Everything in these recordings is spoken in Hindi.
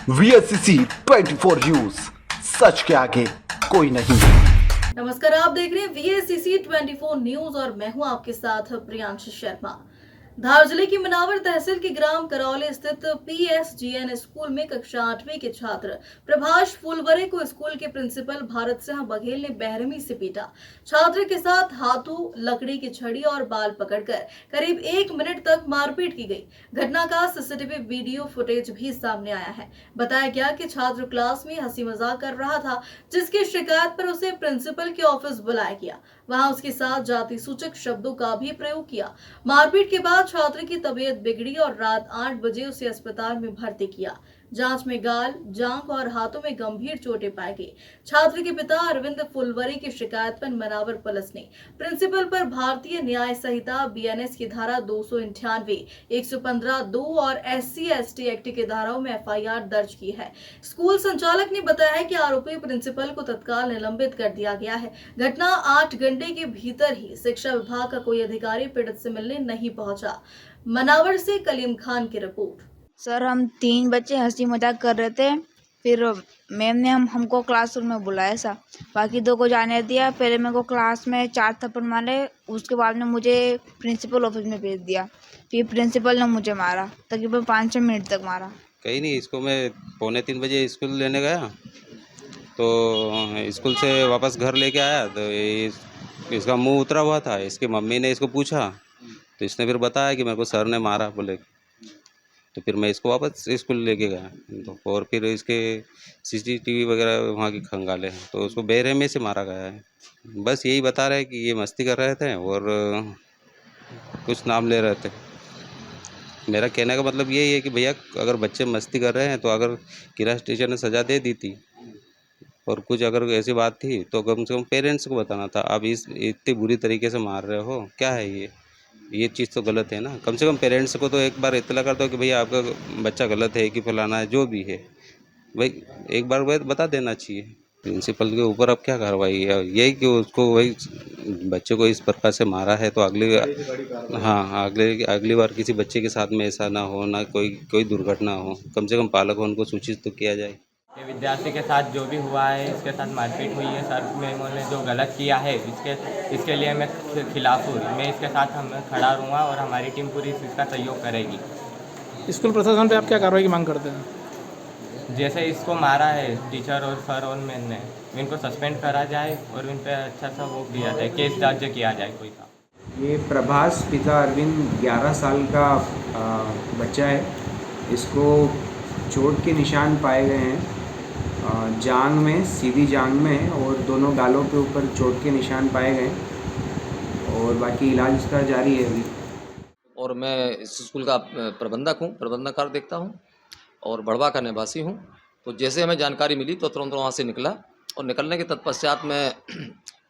VSCC 24 न्यूज, सच के आगे कोई नहीं। नमस्कार, आप देख रहे हैं VSCC 24 न्यूज और मैं हूं आपके साथ प्रियांश शर्मा। धार जिले की मनावर तहसील के ग्राम करौली स्थित PSGN स्कूल में कक्षा 8वीं के छात्र प्रभाष फुलवरे को स्कूल के प्रिंसिपल भारत सिंह बघेल ने बेरहमी से पीटा। छात्र के साथ हाथों लकड़ी की छड़ी और बाल पकड़कर करीब 1 मिनट तक मारपीट की गई। घटना का CCTV वीडियो फुटेज भी सामने आया है। बताया गया कि छात्र क्लास में हंसी मजाक कर रहा था, जिसकी शिकायत पर उसे प्रिंसिपल के ऑफिस बुलाया गया। वहां उसके साथ जाति सूचक शब्दों का भी प्रयोग किया। मारपीट के बाद छात्र की तबीयत बिगड़ी और रात 8 बजे उसे अस्पताल में भर्ती किया। जांच में गाल, जांघ और हाथों में गंभीर चोटें पाई गई। छात्र के पिता अरविंद फुलवरी की शिकायत पर मनावर पुलिस ने प्रिंसिपल पर भारतीय न्याय संहिता BNS की धारा 298, 115(2) और SC/ST एक्ट की धाराओं में FIR दर्ज की है। स्कूल संचालक ने बताया है कि आरोपी प्रिंसिपल को तत्काल निलंबित कर दिया गया है। घटना 8 घंटे के भीतर ही शिक्षा विभाग का कोई अधिकारी पीड़ित से मिलने नहीं पहुंचा। मनावर से कलीम खान की रिपोर्ट। सर, हम 3 बच्चे हंसी मजाक कर रहे थे। फिर मैम ने हमको क्लासरूम में बुलाया सा, बाकी 2 को जाने दिया। पहले मेरे को क्लास में 4 थप्पड़ मारे, उसके बाद में मुझे प्रिंसिपल ऑफिस में भेज दिया। फिर प्रिंसिपल ने मुझे मारा, तकरीबन 5-6 मिनट तक मारा। कहीं नहीं, इसको मैं 2:45 बजे स्कूल लेने गया, तो स्कूल से वापस घर लेके आया तो इसका मुंह उतरा हुआ था। इसकी मम्मी ने इसको पूछा तो इसने फिर बताया कि मेरे को सर ने मारा बोले। तो फिर मैं इसको वापस स्कूल लेके गया, तो और फिर इसके CCTV वगैरह वहाँ की खंगाले हैं, तो उसको बेरहमी से मारा गया है। बस यही बता रहे हैं कि ये मस्ती कर रहे थे और कुछ नाम ले रहे थे। मेरा कहने का मतलब यही है कि भैया, अगर बच्चे मस्ती कर रहे हैं तो अगर क्लास टीचर ने सज़ा दे दी थी, और कुछ अगर ऐसी बात थी तो कम से कम पेरेंट्स को बताना था। आप इतनी बुरी तरीके से मार रहे हो, क्या है ये चीज़ तो गलत है ना। कम से कम पेरेंट्स को तो एक बार इत्तला कर दो कि भैया आपका बच्चा गलत है कि फलाना है, जो भी है भाई एक बार वह बता देना चाहिए। प्रिंसिपल के ऊपर अब क्या कार्रवाई है, यही कि उसको वही बच्चे को इस प्रकार से मारा है, तो अगली बार किसी बच्चे के साथ में ऐसा ना हो, ना कोई दुर्घटना हो। कम से कम पालक उनको सूचित तो किया जाए। ये विद्यार्थी के साथ जो भी हुआ है, इसके साथ मारपीट हुई है, सर मेमो ने जो गलत किया है इसके लिए मैं खिलाफ हूँ। मैं इसके साथ हम खड़ा रहूँगा और हमारी टीम पूरी इसका सहयोग करेगी। स्कूल प्रशासन पे आप क्या कार्रवाई की मांग करते हैं? जैसे इसको मारा है टीचर और सर और मैन ने, इनको सस्पेंड करा जाए और इन पर अच्छा सा वो किया जाए, केस दर्ज किया जाए कोई का। ये प्रभास पिता अरविंद 11 साल का बच्चा है। इसको चोट के निशान पाए गए हैं, जांघ में, सीधी जांघ में, और दोनों गालों के ऊपर चोट के निशान पाए गए, और बाकी इलाज इसका जारी है अभी। और मैं इस स्कूल का प्रबंधक हूँ, प्रबंधक कार्य देखता हूँ और बड़वा का निवासी हूँ। तो जैसे हमें जानकारी मिली तो तुरंत वहाँ से निकला, और निकलने के तत्पश्चात मैं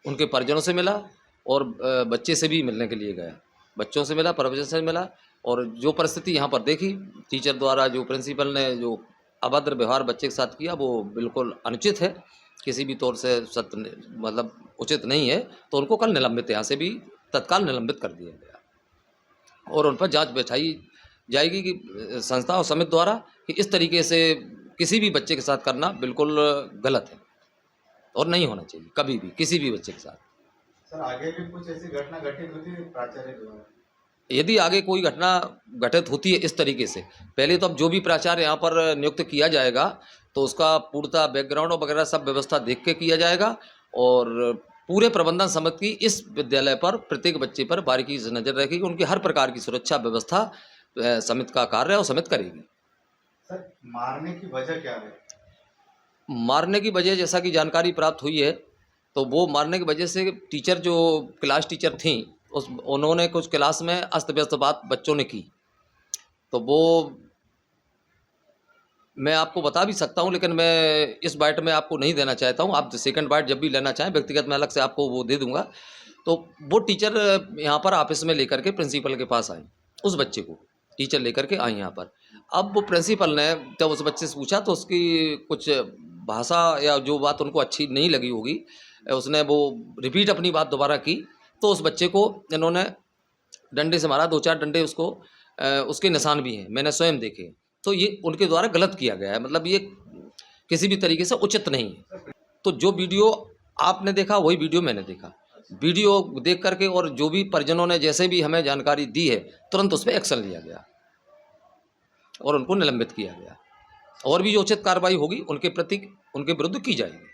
उनके परिजनों से मिला और बच्चे से भी मिलने के लिए गया। बच्चों से मिला, परिजन से मिला, और जो परिस्थिति यहाँ पर देखी, टीचर द्वारा जो प्रिंसिपल ने जो अभद्र व्यवहार बच्चे के साथ किया, वो बिल्कुल अनुचित है, किसी भी तौर से मतलब उचित नहीं है। तो उनको कल निलंबित, यहाँ से भी तत्काल निलंबित कर दिया गया, और उन पर जांच बैठाई जाएगी कि संस्था और समिति द्वारा कि इस तरीके से किसी भी बच्चे के साथ करना बिल्कुल गलत है और नहीं होना चाहिए कभी भी किसी भी बच्चे के साथ। सर, आगे भी कुछ ऐसी घटना घटित होती है प्राचार्य द्वारा? यदि आगे कोई घटना घटित होती है इस तरीके से, पहले तो अब जो भी प्राचार्य यहाँ पर नियुक्त किया जाएगा तो उसका पूर्णतः बैकग्राउंड वगैरह सब व्यवस्था देख के किया जाएगा, और पूरे प्रबंधन समिति की इस विद्यालय पर प्रत्येक बच्चे पर बारीकी से नजर रखेगी। उनकी हर प्रकार की सुरक्षा व्यवस्था समिति का कार्य है और समिति करेगी। सर, मारने की वजह क्या है? मारने की वजह जैसा कि जानकारी प्राप्त हुई है, तो वो मारने की वजह से टीचर, जो क्लास टीचर थी, उन्होंने कुछ क्लास में अस्त व्यस्त बात बच्चों ने की। तो वो मैं आपको बता भी सकता हूं, लेकिन मैं इस बाइट में आपको नहीं देना चाहता हूं। आप सेकंड बाइट जब भी लेना चाहें व्यक्तिगत मैं अलग से आपको वो दे दूंगा। तो वो टीचर यहाँ पर ऑफिस में लेकर के प्रिंसिपल के पास आई, उस बच्चे को टीचर लेकर के आई यहाँ पर। अब वो प्रिंसिपल ने जब उस बच्चे से पूछा तो उसकी कुछ भाषा या जो बात उनको अच्छी नहीं लगी होगी, उसने वो रिपीट अपनी बात दोबारा की, तो उस बच्चे को इन्होंने डंडे से मारा, 2-4 डंडे उसको उसके निशान भी हैं, मैंने स्वयं देखे। तो ये उनके द्वारा गलत किया गया है, मतलब ये किसी भी तरीके से उचित नहीं है। तो जो वीडियो आपने देखा वही वीडियो मैंने देखा, वीडियो देख करके और जो भी परिजनों ने जैसे भी हमें जानकारी दी है तुरंत उस पर एक्शन लिया गया और उनको निलंबित किया गया, और भी जो उचित कार्रवाई होगी उनके प्रति उनके विरुद्ध की जाएगी।